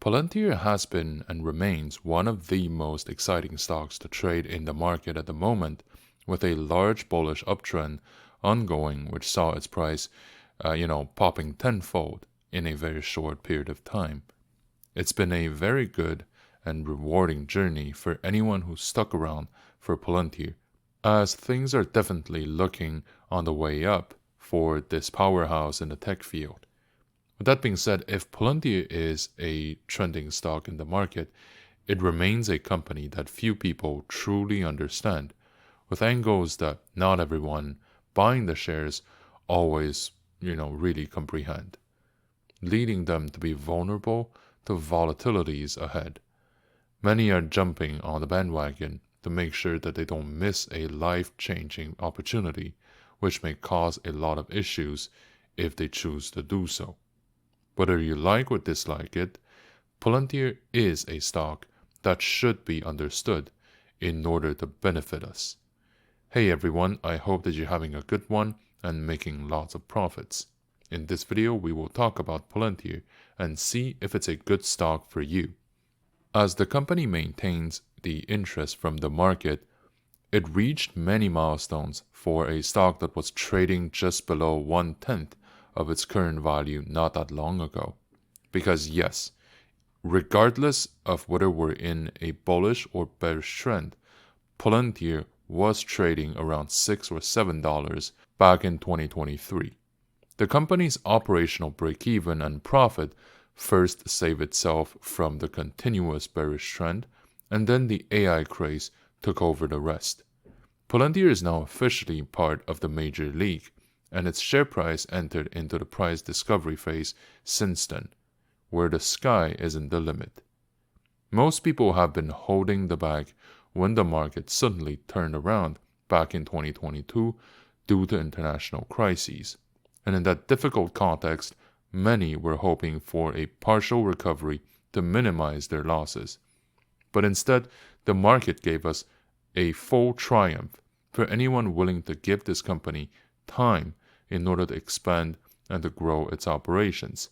Palantir has been and remains one of the most exciting stocks to trade in the market at the moment, with a large bullish uptrend ongoing, which saw its price, popping tenfold in a very short period of time. It's been a very good and rewarding journey for anyone who stuck around for Palantir, as things are definitely looking on the way up for this powerhouse in the tech field. With that being said, if Palantir is a trending stock in the market, it remains a company that few people truly understand, with angles that not everyone buying the shares always, really comprehend, leading them to be vulnerable to volatilities ahead. Many are jumping on the bandwagon to make sure that they don't miss a life-changing opportunity, which may cause a lot of issues if they choose to do so. Whether you like or dislike it, Palantir is a stock that should be understood in order to benefit us. Hey everyone, I hope that you're having a good one and making lots of profits. In this video, we will talk about Palantir and see if it's a good stock for you. As the company maintains the interest from the market, it reached many milestones for a stock that was trading just below 1/10 of its current value not that long ago. Because yes, regardless of whether we're in a bullish or bearish trend, Palantir was trading around $6 or $7 back in 2023. The company's operational break-even and profit first saved itself from the continuous bearish trend, and then the AI craze took over the rest. Palantir is now officially part of the major league, and its share price entered into the price discovery phase since then, where the sky isn't the limit. Most people have been holding the bag when the market suddenly turned around back in 2022 due to international crises, and in that difficult context, many were hoping for a partial recovery to minimize their losses. But instead, the market gave us a full triumph for anyone willing to give this company time in order to expand and to grow its operations.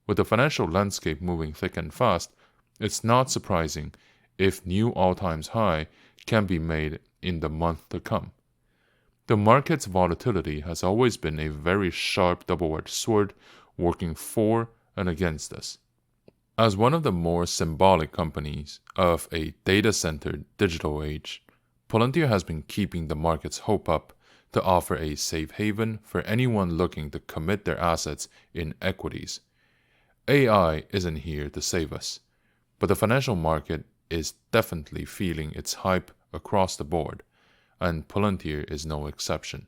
With the financial landscape moving thick and fast, it's not surprising if new all-time high can be made in the month to come. The market's volatility has always been a very sharp double-edged sword working for and against us. As one of the more symbolic companies of a data-centered digital age, Palantir has been keeping the market's hope up to offer a safe haven for anyone looking to commit their assets in equities. AI isn't here to save us, but the financial market is definitely feeling its hype across the board, and Palantir is no exception.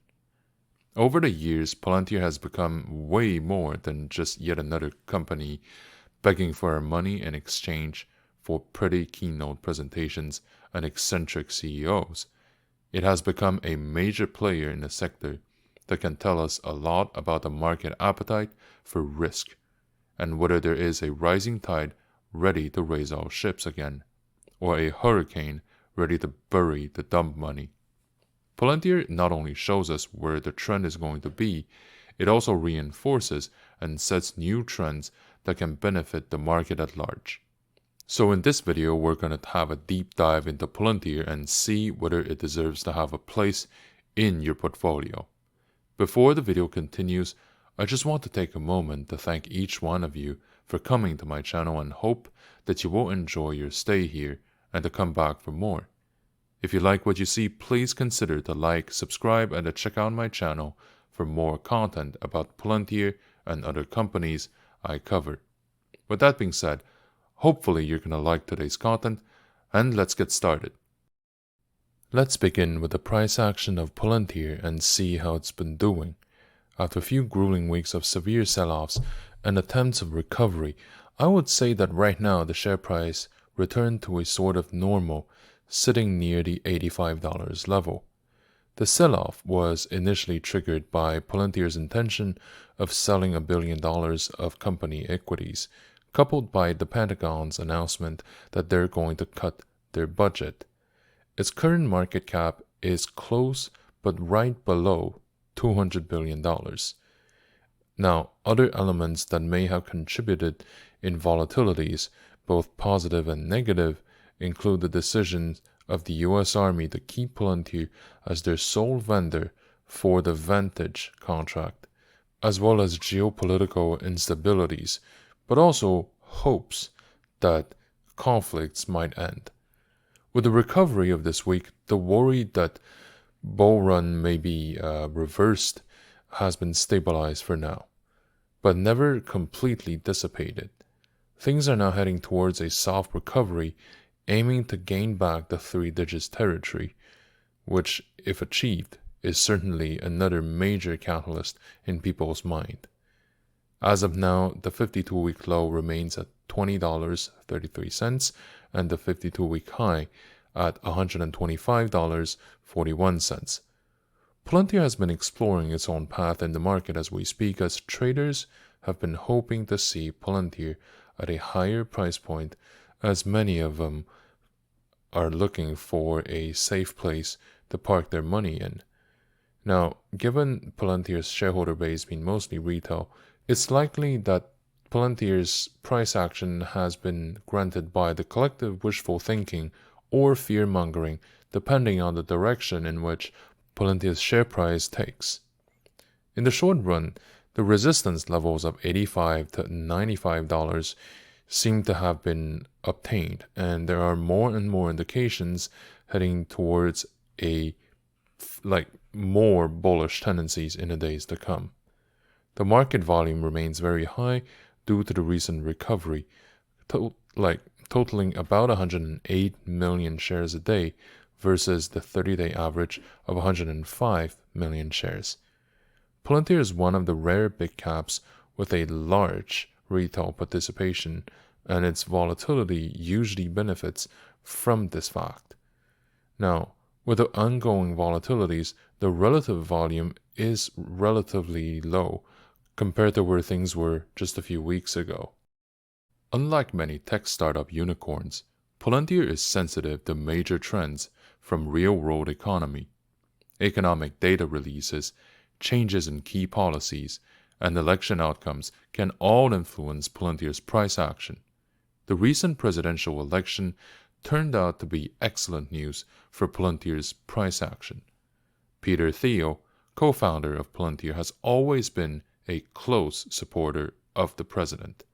Over the years, Palantir has become way more than just yet another company begging for our money in exchange for pretty keynote presentations and eccentric CEOs. It has become a major player in the sector that can tell us a lot about the market appetite for risk and whether there is a rising tide ready to raise all ships again, or a hurricane ready to bury the dump money. Palantir not only shows us where the trend is going to be, it also reinforces and sets new trends that can benefit the market at large. So in this video, we're going to have a deep dive into Palantir and see whether it deserves to have a place in your portfolio. Before the video continues, I just want to take a moment to thank each one of you for coming to my channel and hope that you will enjoy your stay here and to come back for more. If you like what you see, please consider to like, subscribe, and to check out my channel for more content about Palantir and other companies I cover. With that being said, hopefully you're going to like today's content, and let's get started. Let's begin with the price action of Palantir and see how it's been doing. After a few grueling weeks of severe sell-offs and attempts of recovery, I would say that right now the share price returned to a sort of normal, sitting near the $85 level. The sell-off was initially triggered by Palantir's intention of selling $1 billion of company equities, coupled by the Pentagon's announcement that they're going to cut their budget. Its current market cap is close but right below $200 billion. Now, other elements that may have contributed in volatilities both positive and negative, include the decision of the U.S. Army to keep Palantir as their sole vendor for the Vantage contract, as well as geopolitical instabilities, but also hopes that conflicts might end. With the recovery of this week, the worry that bull run may be reversed has been stabilized for now, but never completely dissipated. Things are now heading towards a soft recovery, aiming to gain back the three digits territory, which, if achieved, is certainly another major catalyst in people's mind. As of now, the 52-week low remains at $20.33 and the 52-week high at $125.41. Palantir has been exploring its own path in the market as we speak, as traders have been hoping to see Palantir at a higher price point, as many of them are looking for a safe place to park their money in. Now, given Palantir's shareholder base being mostly retail, it's likely that Palantir's price action has been granted by the collective wishful thinking or fear-mongering, depending on the direction in which Palantir's share price takes. In the short run, the resistance levels of $85 to $95 seem to have been obtained, and there are more and more indications heading towards more bullish tendencies in the days to come. The market volume remains very high due to the recent recovery, totaling about 108 million shares a day versus the 30-day average of 105 million shares. Palantir is one of the rare big caps with a large retail participation, and its volatility usually benefits from this fact. Now, with the ongoing volatilities, the relative volume is relatively low compared to where things were just a few weeks ago. Unlike many tech startup unicorns, Palantir is sensitive to major trends from real-world economy. Economic data releases, changes in key policies, and election outcomes can all influence Palantir's price action. The recent presidential election turned out to be excellent news for Palantir's price action. Peter Thiel, co-founder of Palantir, has always been a close supporter of the president.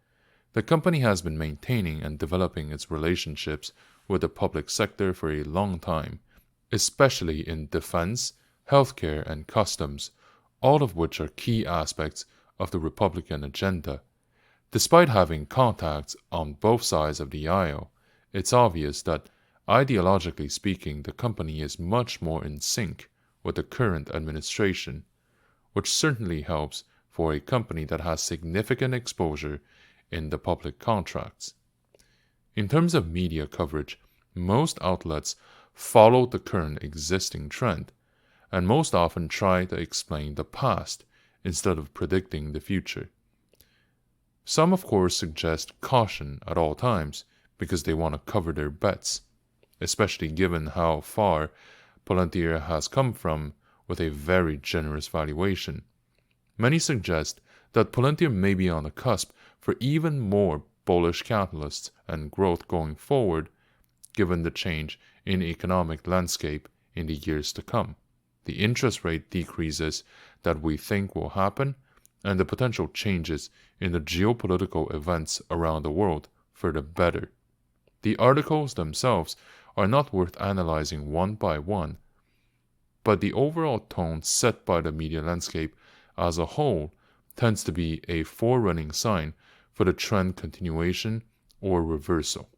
The company has been maintaining and developing its relationships with the public sector for a long time, especially in defense, healthcare, and customs, all of which are key aspects of the Republican agenda. Despite having contacts on both sides of the aisle, it's obvious that, ideologically speaking, the company is much more in sync with the current administration, which certainly helps for a company that has significant exposure in the public contracts. In terms of media coverage, most outlets follow the current existing trend, and most often try to explain the past instead of predicting the future. Some, of course, suggest caution at all times because they want to cover their bets, especially given how far Palantir has come from with a very generous valuation. Many suggest that Palantir may be on the cusp for even more bullish catalysts and growth going forward, given the change in economic landscape in the years to come, the interest rate decreases that we think will happen, and the potential changes in the geopolitical events around the world for the better. The articles themselves are not worth analyzing one by one, but the overall tone set by the media landscape as a whole tends to be a forerunning sign for the trend continuation or reversal.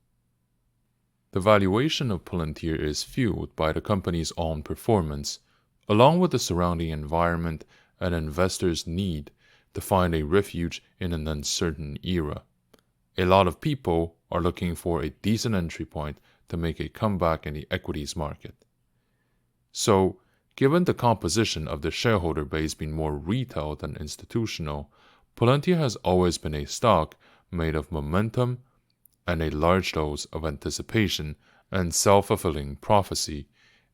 The valuation of Palantir is fueled by the company's own performance, along with the surrounding environment and investors' need to find a refuge in an uncertain era. A lot of people are looking for a decent entry point to make a comeback in the equities market. So, given the composition of the shareholder base being more retail than institutional, Palantir has always been a stock made of momentum and a large dose of anticipation and self-fulfilling prophecy,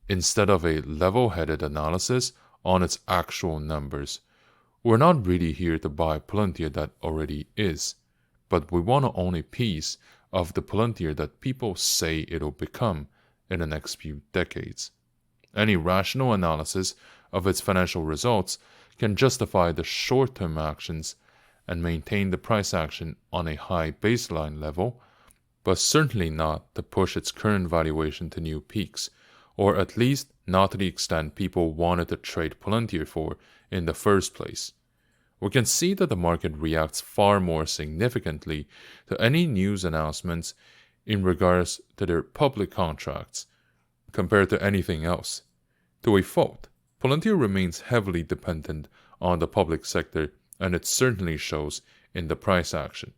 instead of a level-headed analysis on its actual numbers. We're not really here to buy Palantir that already is, but we want to own a piece of the Palantir that people say it'll become in the next few decades. Any rational analysis of its financial results can justify the short-term actions and maintain the price action on a high baseline level, but certainly not to push its current valuation to new peaks, or at least not to the extent people wanted to trade Palantir for in the first place. We can see that the market reacts far more significantly to any news announcements in regards to their public contracts compared to anything else. To a fault, Palantir remains heavily dependent on the public sector, and it certainly shows in the price action.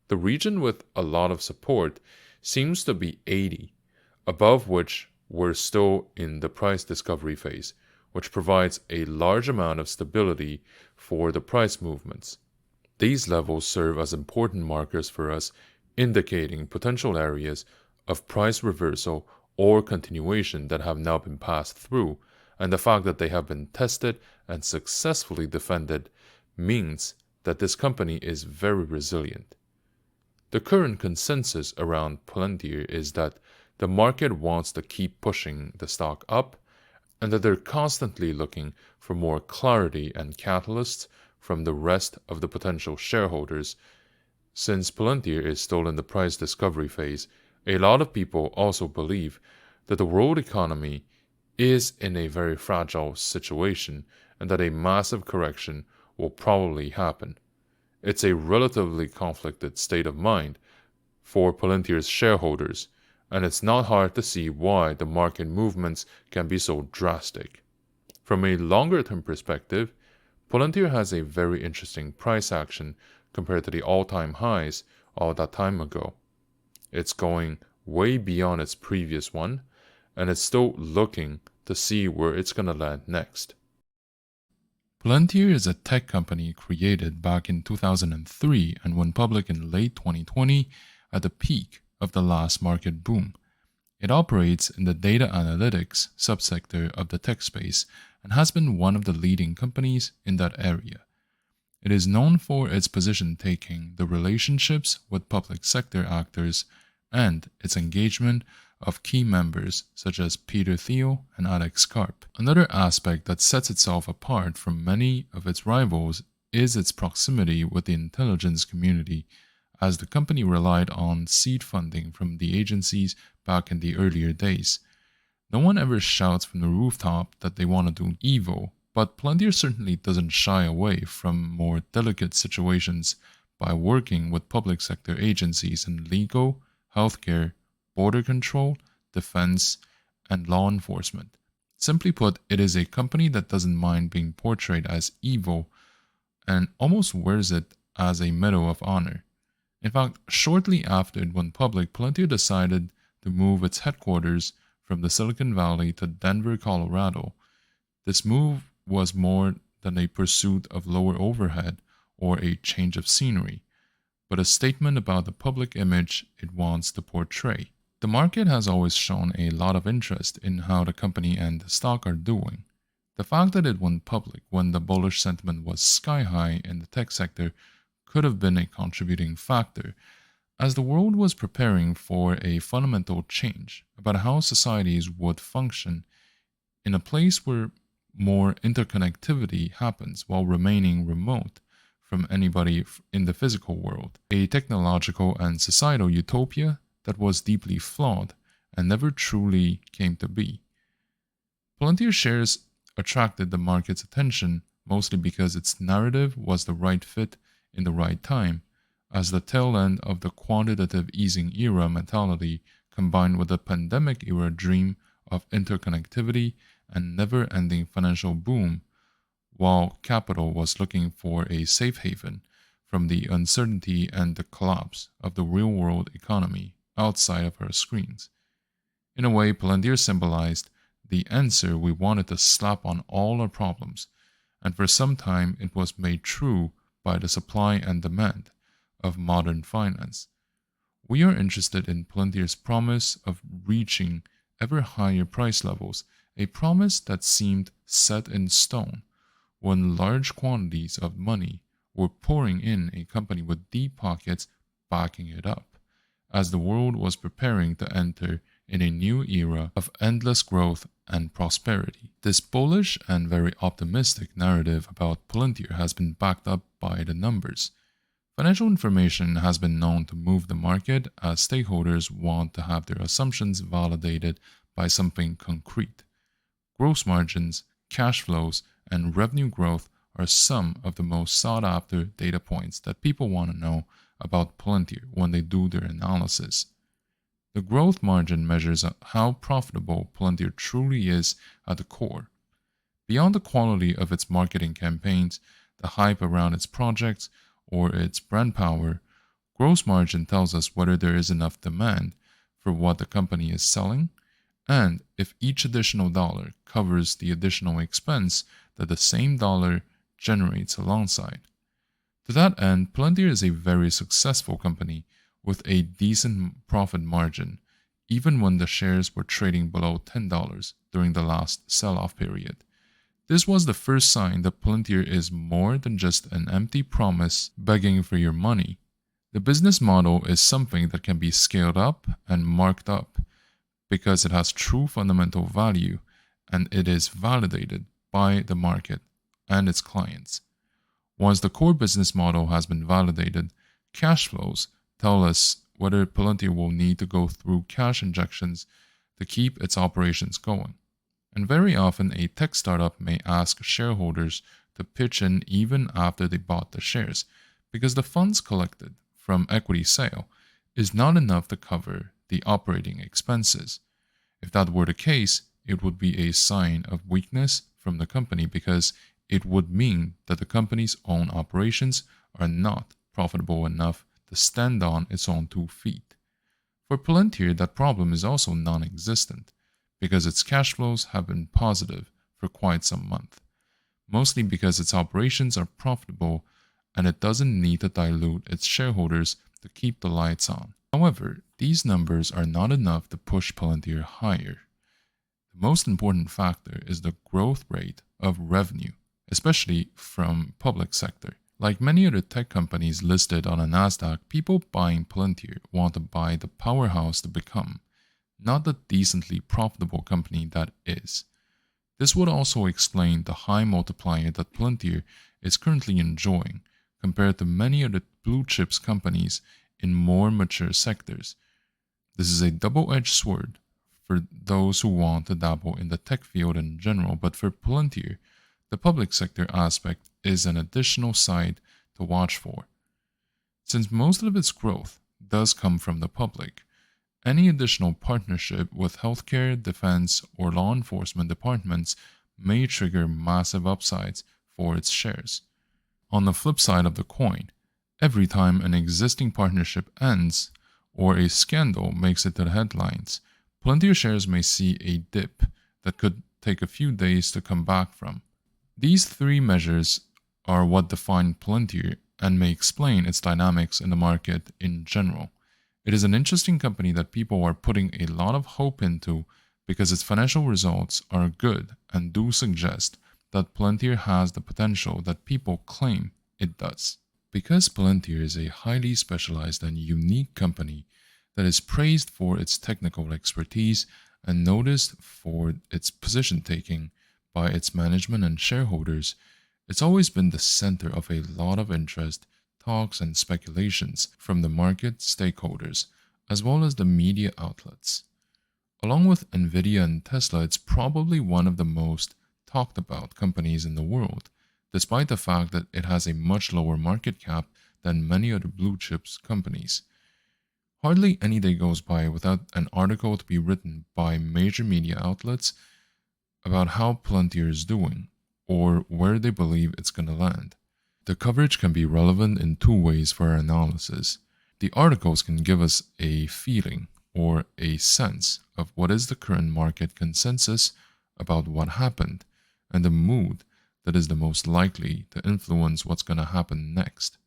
The region with a lot of support seems to be 80, above which we're still in the price discovery phase, which provides a large amount of stability for the price movements. These levels serve as important markers for us, indicating potential areas of price reversal or continuation that have now been passed through, and the fact that they have been tested and successfully defended means that this company is very resilient. The current consensus around Palantir is that the market wants to keep pushing the stock up, and that they're constantly looking for more clarity and catalysts from the rest of the potential shareholders. Since Palantir is still in the price discovery phase, a lot of people also believe that the world economy is in a very fragile situation and that a massive correction will probably happen. It's a relatively conflicted state of mind for Palantir's shareholders, and it's not hard to see why the market movements can be so drastic. From a longer-term perspective, Palantir has a very interesting price action compared to the all-time highs all that time ago. It's going way beyond its previous one, and it's still looking to see where it's going to land next. Palantir is a tech company created back in 2003 and went public in late 2020 at the peak of the last market boom. It operates in the data analytics subsector of the tech space and has been one of the leading companies in that area. It is known for its position taking, the relationships with public sector actors, and its engagement of key members such as Peter Thiel and Alex Karp. Another aspect that sets itself apart from many of its rivals is its proximity with the intelligence community, as the company relied on seed funding from the agencies back in the earlier days. No one ever shouts from the rooftop that they want to do evil, but Palantir certainly doesn't shy away from more delicate situations by working with public sector agencies in legal, healthcare, border control, defense, and law enforcement. Simply put, it is a company that doesn't mind being portrayed as evil and almost wears it as a medal of honor. In fact, shortly after it went public, Palantir decided to move its headquarters from the Silicon Valley to Denver, Colorado. This move was more than a pursuit of lower overhead or a change of scenery, but a statement about the public image it wants to portray. The market has always shown a lot of interest in how the company and the stock are doing. The fact that it went public when the bullish sentiment was sky high in the tech sector could have been a contributing factor, as the world was preparing for a fundamental change about how societies would function in a place where more interconnectivity happens while remaining remote from anybody in the physical world, a technological and societal utopia that was deeply flawed and never truly came to be. Palantir shares attracted the market's attention mostly because its narrative was the right fit in the right time, as the tail end of the quantitative easing era mentality combined with the pandemic era dream of interconnectivity and never-ending financial boom, while capital was looking for a safe haven from the uncertainty and the collapse of the real-world economy outside of our screens. In a way, Palantir symbolized the answer we wanted to slap on all our problems, and for some time it was made true by the supply and demand of modern finance. We are interested in Palantir's promise of reaching ever higher price levels, a promise that seemed set in stone when large quantities of money were pouring in a company with deep pockets backing it up, as the world was preparing to enter in a new era of endless growth and prosperity. This bullish and very optimistic narrative about Palantir has been backed up by the numbers. Financial information has been known to move the market as stakeholders want to have their assumptions validated by something concrete. Gross margins, cash flows, and revenue growth are some of the most sought-after data points that people want to know about Palantir when they do their analysis. The growth margin measures how profitable Palantir truly is at the core. Beyond the quality of its marketing campaigns, the hype around its projects, or its brand power, gross margin tells us whether there is enough demand for what the company is selling, and if each additional dollar covers the additional expense that the same dollar generates alongside. To that end, Palantir is a very successful company with a decent profit margin, even when the shares were trading below $10 during the last sell-off period. This was the first sign that Palantir is more than just an empty promise begging for your money. The business model is something that can be scaled up and marked up because it has true fundamental value and it is validated by the market and its clients. Once the core business model has been validated, cash flows tell us whether Palantir will need to go through cash injections to keep its operations going. And very often, a tech startup may ask shareholders to pitch in even after they bought the shares, because the funds collected from equity sale is not enough to cover the operating expenses. If that were the case, it would be a sign of weakness from the company because it would mean that the company's own operations are not profitable enough to stand on its own 2 feet. For Palantir, that problem is also non-existent because its cash flows have been positive for quite some month, mostly because its operations are profitable and it doesn't need to dilute its shareholders to keep the lights on. However, these numbers are not enough to push Palantir higher. The most important factor is the growth rate of revenue, especially from public sector. Like many other tech companies listed on a Nasdaq, people buying Palantir want to buy the powerhouse to become, not the decently profitable company that is. This would also explain the high multiplier that Palantir is currently enjoying compared to many other blue chips companies in more mature sectors. This is a double-edged sword for those who want to dabble in the tech field in general, but for Palantir, the public sector aspect is an additional side to watch for. Since most of its growth does come from the public, any additional partnership with healthcare, defense, or law enforcement departments may trigger massive upsides for its shares. On the flip side of the coin, every time an existing partnership ends or a scandal makes it to the headlines, Palantir shares may see a dip that could take a few days to come back from. These 3 measures are what define Palantir and may explain its dynamics in the market in general. It is an interesting company that people are putting a lot of hope into because its financial results are good and do suggest that Palantir has the potential that people claim it does. Because Palantir is a highly specialized and unique company that is praised for its technical expertise and noticed for its position taking by its management and shareholders, it's always been the center of a lot of interest, talks, and speculations from the market stakeholders, as well as the media outlets. Along with Nvidia and Tesla, it's probably one of the most talked about companies in the world, despite the fact that it has a much lower market cap than many other blue chips companies. Hardly any day goes by without an article to be written by major media outlets about how Palantir is doing, or where they believe it's going to land. The coverage can be relevant in 2 ways for our analysis. The articles can give us a feeling or a sense of what is the current market consensus about what happened, and the mood that is the most likely to influence what's going to happen next.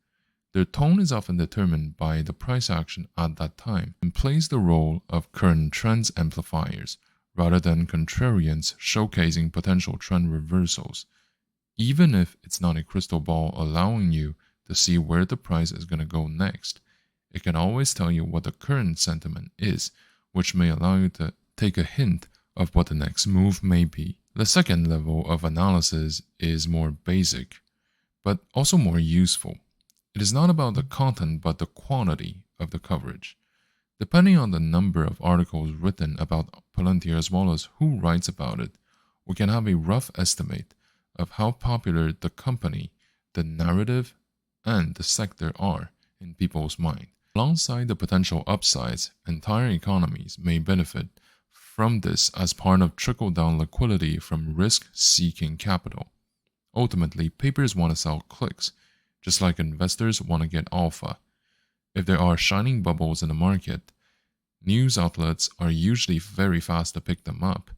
Their tone is often determined by the price action at that time and plays the role of current trends amplifiers rather than contrarians showcasing potential trend reversals. Even if it's not a crystal ball allowing you to see where the price is going to go next, It can always tell you what the current sentiment is, which may allow you to take a hint of what the next move may be. The second level of analysis is more basic, but also more useful. It is not about the content but the quantity of the coverage. Depending on the number of articles written about Palantir as well as who writes about it, we can have a rough estimate of how popular the company, the narrative, and the sector are in people's mind. Alongside the potential upsides, entire economies may benefit from this as part of trickle-down liquidity from risk-seeking capital. Ultimately, papers want to sell clicks, just like investors want to get alpha. If there are shining bubbles in the market, news outlets are usually very fast to pick them up,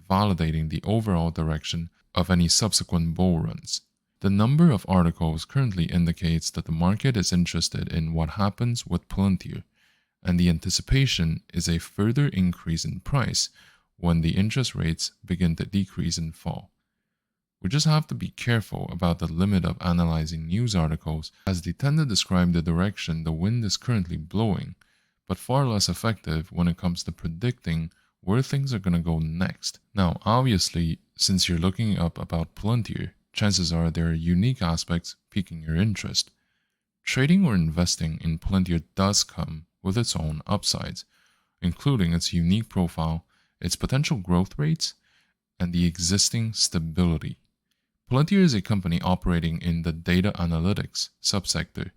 validating the overall direction of any subsequent bull runs. The number of articles currently indicates that the market is interested in what happens with Pltr, and the anticipation is a further increase in price when the interest rates begin to decrease and fall. We just have to be careful about the limit of analyzing news articles, as they tend to describe the direction the wind is currently blowing, but far less effective when it comes to predicting where things are going to go next. Now, obviously, since you're looking up about Palantir, chances are there are unique aspects piquing your interest. Trading or investing in Palantir does come with its own upsides, including its unique profile, its potential growth rates, and the existing stability. Palantir is a company operating in the data analytics subsector,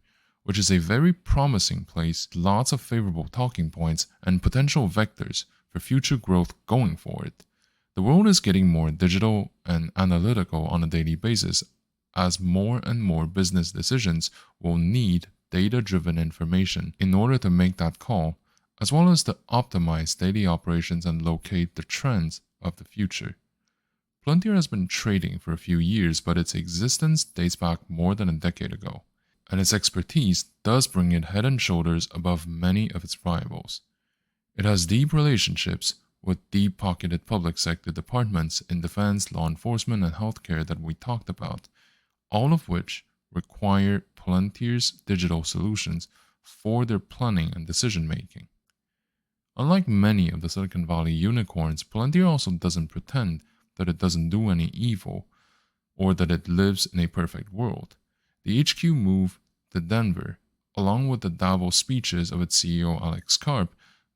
which is a very promising place, lots of favorable talking points and potential vectors for future growth going forward. The world is getting more digital and analytical on a daily basis, as more and more business decisions will need data-driven information in order to make that call, as well as to optimize daily operations and locate the trends of the future. Pltr has been trading for a few years, but its existence dates back more than a decade ago, and its expertise does bring it head and shoulders above many of its rivals. It has deep relationships with deep-pocketed public sector departments in defense, law enforcement, and healthcare that we talked about, all of which require Palantir's digital solutions for their planning and decision-making. Unlike many of the Silicon Valley unicorns, Palantir also doesn't pretend that it doesn't do any evil or that it lives in a perfect world. The HQ move to Denver, along with the Davos speeches of its CEO Alex Karp,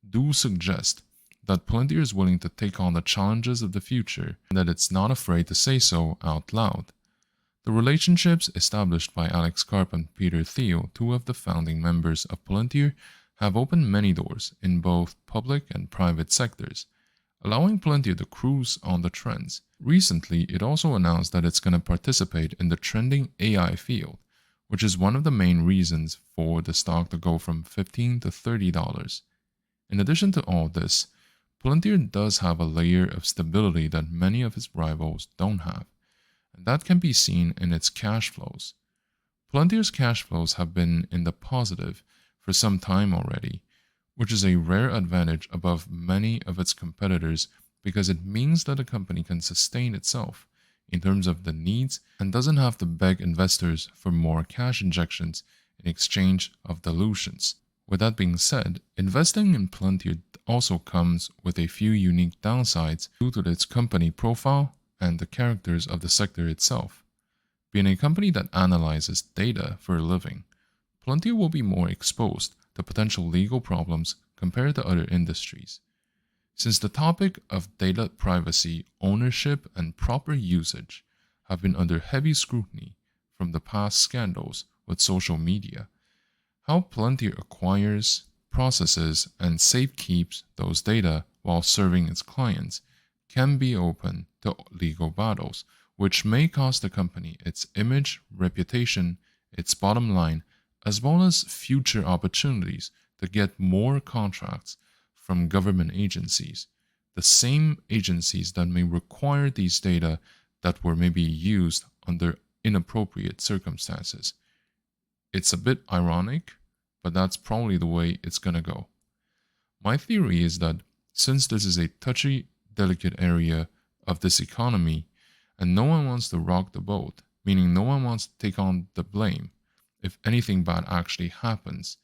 do suggest that Palantir is willing to take on the challenges of the future and that it's not afraid to say so out loud. The relationships established by Alex Karp and Peter Thiel, two of the founding members of Palantir, have opened many doors in both public and private sectors, allowing Palantir to cruise on the trends. Recently, it also announced that it's going to participate in the trending AI field, which is one of the main reasons for the stock to go from $15 to $30. In addition to all this, Palantir does have a layer of stability that many of its rivals don't have, and that can be seen in its cash flows. Palantir's cash flows have been in the positive for some time already, which is a rare advantage above many of its competitors because it means that a company can sustain itself in terms of the needs and doesn't have to beg investors for more cash injections in exchange of dilutions. With that being said, investing in Palantir also comes with a few unique downsides due to its company profile and the characters of the sector itself. Being a company that analyzes data for a living, Palantir will be more exposed to potential legal problems compared to other industries. Since the topic of data privacy, ownership, and proper usage have been under heavy scrutiny from the past scandals with social media, how Palantir acquires, processes, and safekeeps those data while serving its clients can be open to legal battles, which may cost the company its image, reputation, its bottom line, as well as future opportunities to get more contracts from government agencies, the same agencies that may require these data that were maybe used under inappropriate circumstances. It's a bit ironic, but that's probably the way it's gonna go. My theory is that since this is a touchy, delicate area of this economy, and no one wants to rock the boat, meaning no one wants to take on the blame if anything bad actually happens,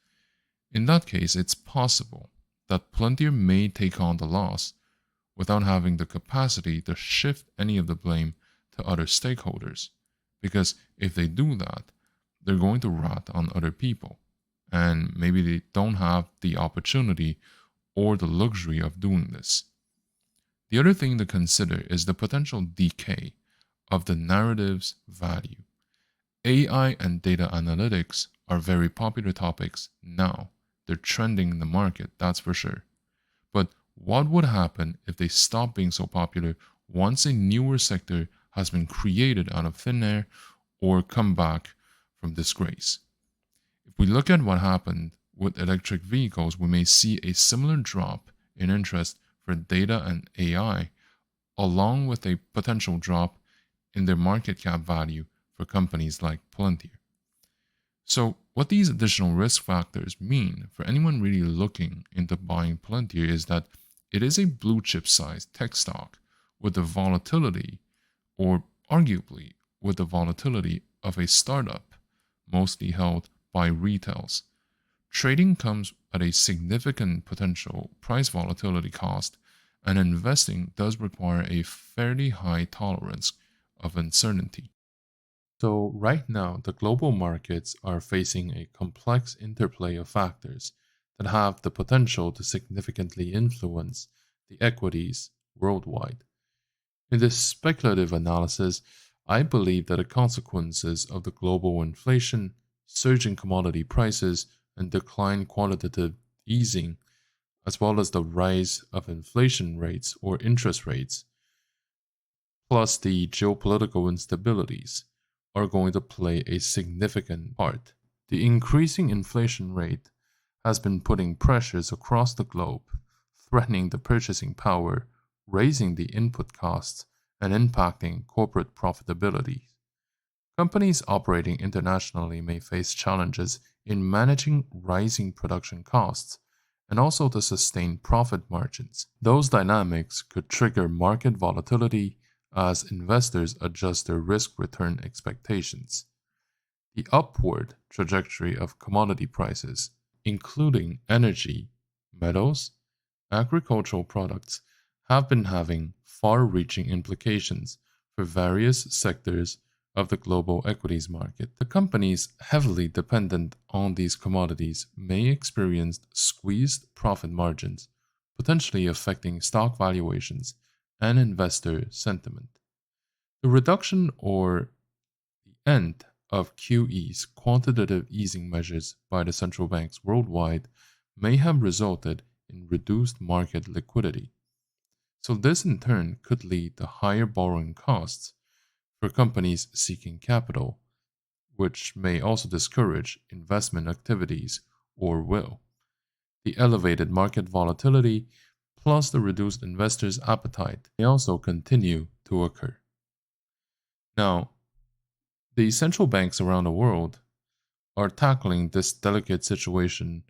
In that case, it's possible that Pltr may take on the loss without having the capacity to shift any of the blame to other stakeholders. Because if they do that, they're going to rat on other people. And maybe they don't have the opportunity or the luxury of doing this. The other thing to consider is the potential decay of the narrative's value. AI and data analytics are very popular topics now. They're trending in the market, that's for sure. But what would happen if they stop being so popular once a newer sector has been created out of thin air or come back from disgrace? If we look at what happened with electric vehicles, we may see a similar drop in interest for data and AI, along with a potential drop in their market cap value for companies like Palantir. So, what these additional risk factors mean for anyone really looking into buying Palantir is that it is a blue chip sized tech stock with the volatility, or arguably with the volatility of a startup, mostly held by retails. Trading comes at a significant potential price volatility cost, and investing does require a fairly high tolerance of uncertainty. So, right now, the global markets are facing a complex interplay of factors that have the potential to significantly influence the equities worldwide. In this speculative analysis, I believe that the consequences of the global inflation, surging commodity prices, and decline quantitative easing, as well as the rise of inflation rates or interest rates, plus the geopolitical instabilities, are going to play a significant part. The increasing inflation rate has been putting pressures across the globe, threatening the purchasing power, raising the input costs, and impacting corporate profitability. Companies operating internationally may face challenges in managing rising production costs and also to sustain profit margins. Those dynamics could trigger market volatility as investors adjust their risk return expectations. The upward trajectory of commodity prices, including energy, metals, agricultural products, have been having far reaching implications for various sectors of the global equities market. The companies heavily dependent on these commodities may experience squeezed profit margins, potentially affecting stock valuations and investor sentiment. The reduction or the end of QE's quantitative easing measures by the central banks worldwide may have resulted in reduced market liquidity. So, this in turn could lead to higher borrowing costs for companies seeking capital, which may also discourage investment activities or will. The elevated market volatility plus the reduced investors' appetite may also continue to occur. Now, the central banks around the world are tackling this delicate situation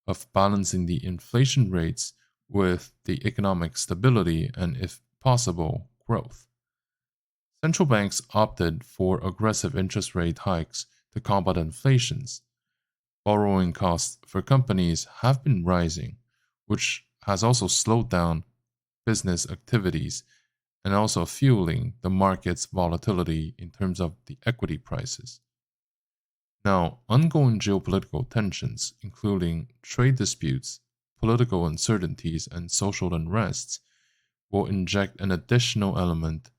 of balancing the inflation rates with the economic stability and, if possible, growth. Central banks opted for aggressive interest rate hikes to combat inflations. Borrowing costs for companies have been rising, which has also slowed down business activities and also fueling the market's volatility in terms of the equity prices. Now, ongoing geopolitical tensions, including trade disputes, political uncertainties, and social unrests, will inject an additional element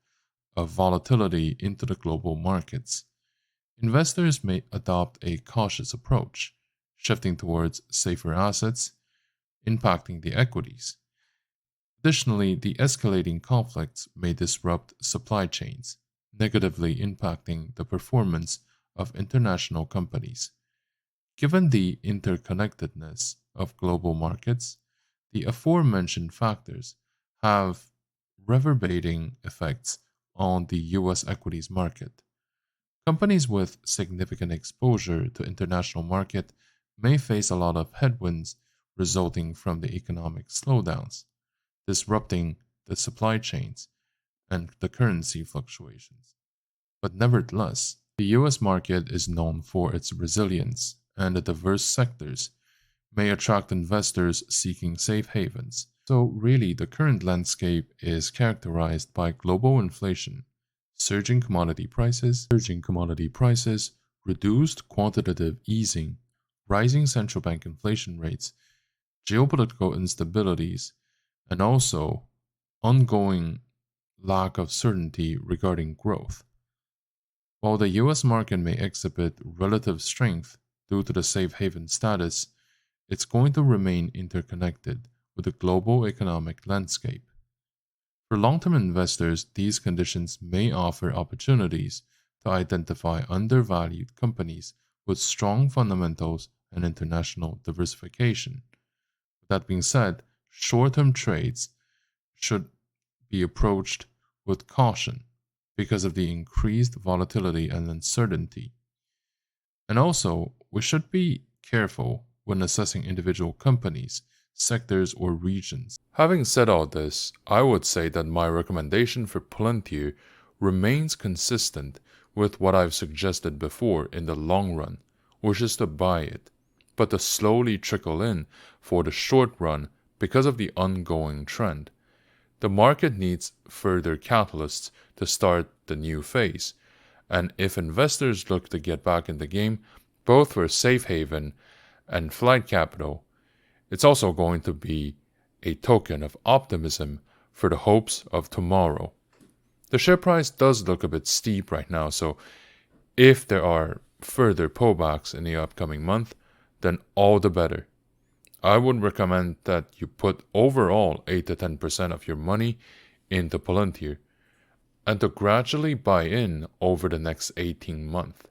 of volatility into the global markets. Investors may adopt a cautious approach, shifting towards safer assets, impacting the equities. Additionally, the escalating conflicts may disrupt supply chains, negatively impacting the performance of international companies. Given the interconnectedness of global markets, the aforementioned factors have reverberating effects on the US equities market. Companies with significant exposure to international market may face a lot of headwinds resulting from the economic slowdowns, disrupting the supply chains and the currency fluctuations. But nevertheless, the US market is known for its resilience and the diverse sectors, may attract investors seeking safe havens. So, really, the current landscape is characterized by global inflation, surging commodity prices, reduced quantitative easing, rising central bank inflation rates, geopolitical instabilities, and also ongoing lack of certainty regarding growth. While the US market may exhibit relative strength due to the safe haven status, it's going to remain interconnected with the global economic landscape. For long term investors, these conditions may offer opportunities to identify undervalued companies with strong fundamentals and international diversification. With that being said, short term trades should be approached with caution because of the increased volatility and uncertainty. And also, we should be careful when assessing individual companies, sectors, or regions. Having said all this, I would say that my recommendation for Palantir remains consistent with what I've suggested before in the long run, which is to buy it, but to slowly trickle in for the short run because of the ongoing trend. The market needs further catalysts to start the new phase, and if investors look to get back in the game, both for safe haven and flight capital, it's also going to be a token of optimism for the hopes of tomorrow. The share price does look a bit steep right now, so if there are further pullbacks in the upcoming month, then all the better. I would recommend that you put overall 8 to 10% of your money into Palantir and to gradually buy in over the next 18 months.